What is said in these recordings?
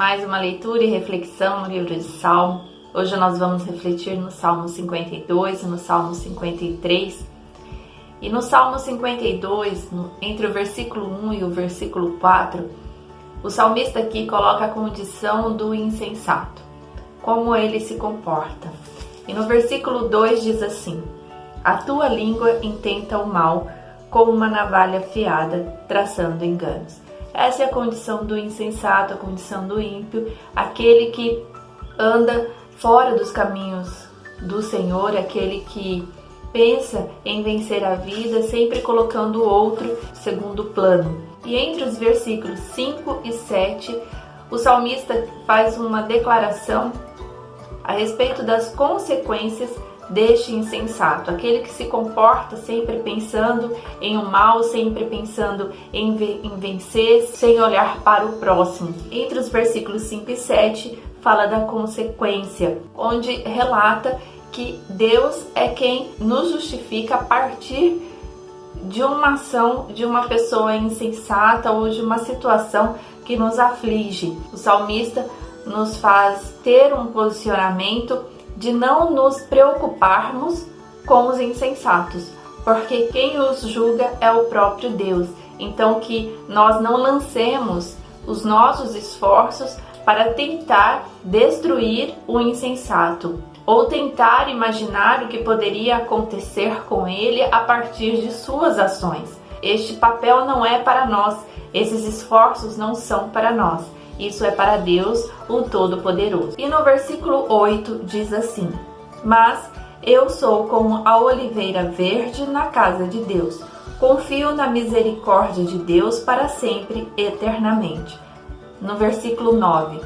mais uma leitura e reflexão no livro de Salmo. Hoje nós vamos refletir no Salmo 52 e no Salmo 53. E no Salmo 52, entre o versículo 1 e o versículo 4, o salmista aqui coloca a condição do insensato, como ele se comporta. E no versículo 2 diz assim: a tua língua intenta o mal, como uma navalha afiada, traçando enganos. Essa é a condição do insensato, a condição do ímpio, aquele que anda fora dos caminhos do Senhor, aquele que pensa em vencer a vida, sempre colocando o outro segundo plano. E entre os versículos 5 e 7, o salmista faz uma declaração a respeito das consequências deste insensato, aquele que se comporta sempre pensando em um mal, sempre pensando em vencer, sem olhar para o próximo. Entre os versículos 5 e 7, fala da consequência, onde relata que Deus é quem nos justifica a partir de uma ação de uma pessoa insensata ou de uma situação que nos aflige. O salmista nos faz ter um posicionamento de não nos preocuparmos com os insensatos, porque quem os julga é o próprio Deus. Então que nós não lancemos os nossos esforços para tentar destruir o insensato, ou tentar imaginar o que poderia acontecer com ele a partir de suas ações. Este papel não é para nós, esses esforços não são para nós. Isso é para Deus, o Todo-Poderoso. E no versículo 8 diz assim: mas eu sou como a oliveira verde na casa de Deus. Confio na misericórdia de Deus para sempre, eternamente. No versículo 9: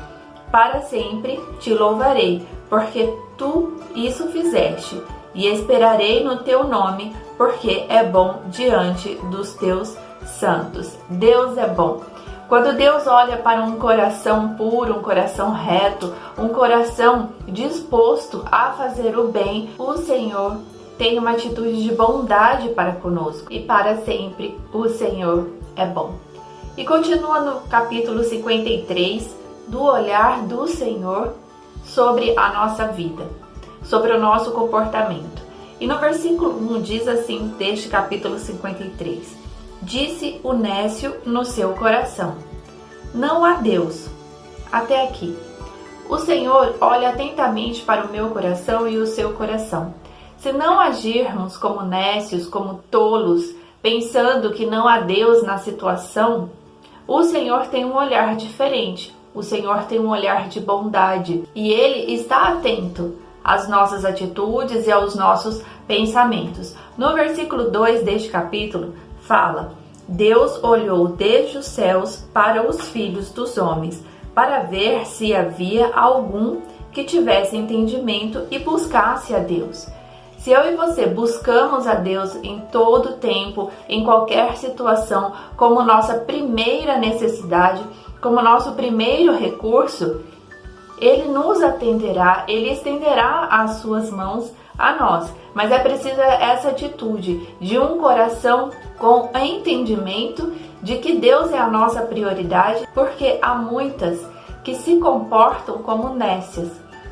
para sempre te louvarei, porque tu isso fizeste, e esperarei no teu nome, porque é bom diante dos teus santos. Deus é bom. Quando Deus olha para um coração puro, um coração reto, um coração disposto a fazer o bem, o Senhor tem uma atitude de bondade para conosco. E para sempre o Senhor é bom. E continua no capítulo 53, do olhar do Senhor sobre a nossa vida, sobre o nosso comportamento. E no versículo 1 diz assim, deste capítulo 53: disse o nécio no seu coração: não há Deus. Até aqui. O Senhor olha atentamente para o meu coração e o seu coração. Se não agirmos como nécios, como tolos, pensando que não há Deus na situação, o Senhor tem um olhar diferente. O Senhor tem um olhar de bondade e Ele está atento às nossas atitudes e aos nossos pensamentos. No versículo 2 deste capítulo fala: Deus olhou desde os céus para os filhos dos homens, para ver se havia algum que tivesse entendimento e buscasse a Deus. Se eu e você buscamos a Deus em todo tempo, em qualquer situação, como nossa primeira necessidade, como nosso primeiro recurso, Ele nos atenderá, Ele estenderá as suas mãos a nós. Mas é preciso essa atitude de um coração com entendimento de que Deus é a nossa prioridade, porque há muitas que se comportam como nécias,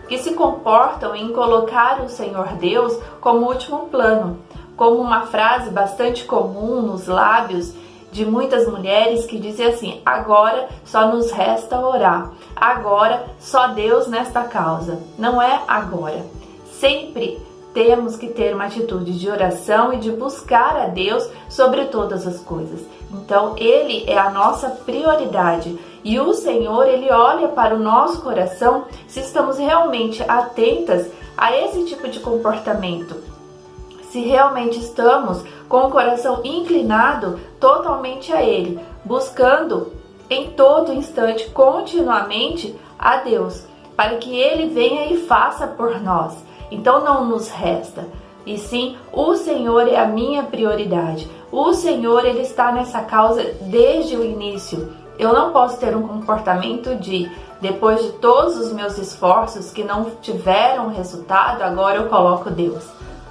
que se comportam em colocar o Senhor Deus como último plano, como uma frase bastante comum nos lábios de muitas mulheres que dizem assim: agora só nos resta orar, agora só Deus nesta causa. Não é agora. Sempre temos que ter uma atitude de oração e de buscar a Deus sobre todas as coisas. Então Ele é a nossa prioridade e o Senhor, Ele olha para o nosso coração se estamos realmente atentas a esse tipo de comportamento. Se realmente estamos com o coração inclinado totalmente a Ele, buscando em todo instante, continuamente, a Deus, para que Ele venha e faça por nós. Então não nos resta, e sim, o Senhor é a minha prioridade. O Senhor, Ele está nessa causa desde o início. Eu não posso ter um comportamento de, depois de todos os meus esforços que não tiveram resultado, agora eu coloco Deus.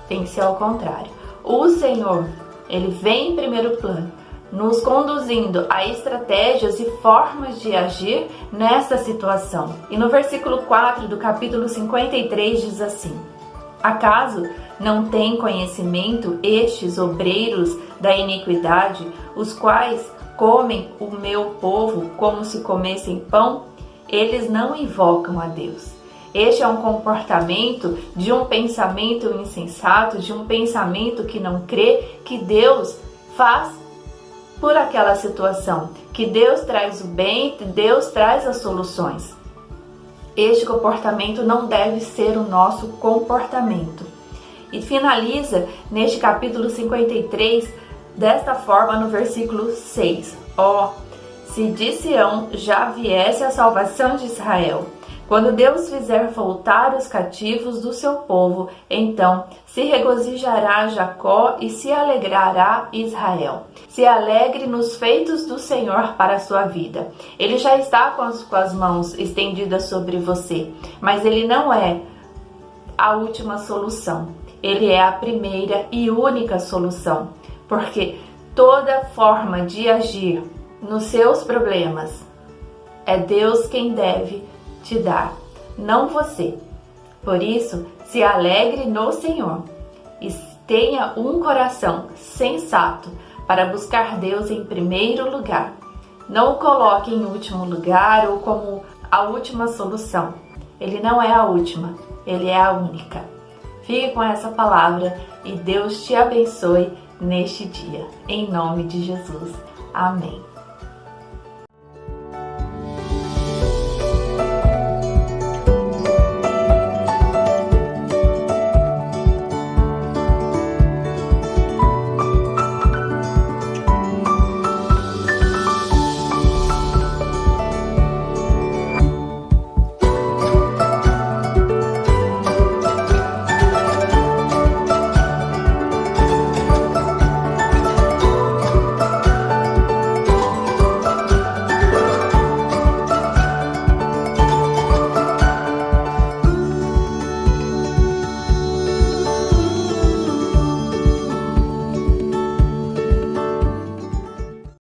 Tem que ser ao contrário. O Senhor, Ele vem em primeiro plano, nos conduzindo a estratégias e formas de agir nesta situação. E no versículo 4 do capítulo 53 diz assim: acaso não têm conhecimento estes obreiros da iniquidade, os quais comem o meu povo como se comessem pão? Eles não invocam a Deus. Este é um comportamento de um pensamento insensato, de um pensamento que não crê que Deus faz por aquela situação, que Deus traz o bem, que Deus traz as soluções. Este comportamento não deve ser o nosso comportamento. E finaliza neste capítulo 53 desta forma no versículo 6. Ó, se de Sião já viesse a salvação de Israel, quando Deus fizer voltar os cativos do seu povo, então se regozijará Jacó e se alegrará Israel. Se alegre nos feitos do Senhor para a sua vida. Ele já está com as mãos estendidas sobre você, mas ele não é a última solução. Ele é a primeira e única solução, porque toda forma de agir nos seus problemas é Deus quem deve te dar, não você. Por isso, se alegre no Senhor e tenha um coração sensato para buscar Deus em primeiro lugar. Não o coloque em último lugar ou como a última solução. Ele não é a última, ele é a única. Fique com essa palavra e Deus te abençoe neste dia. Em nome de Jesus. Amém.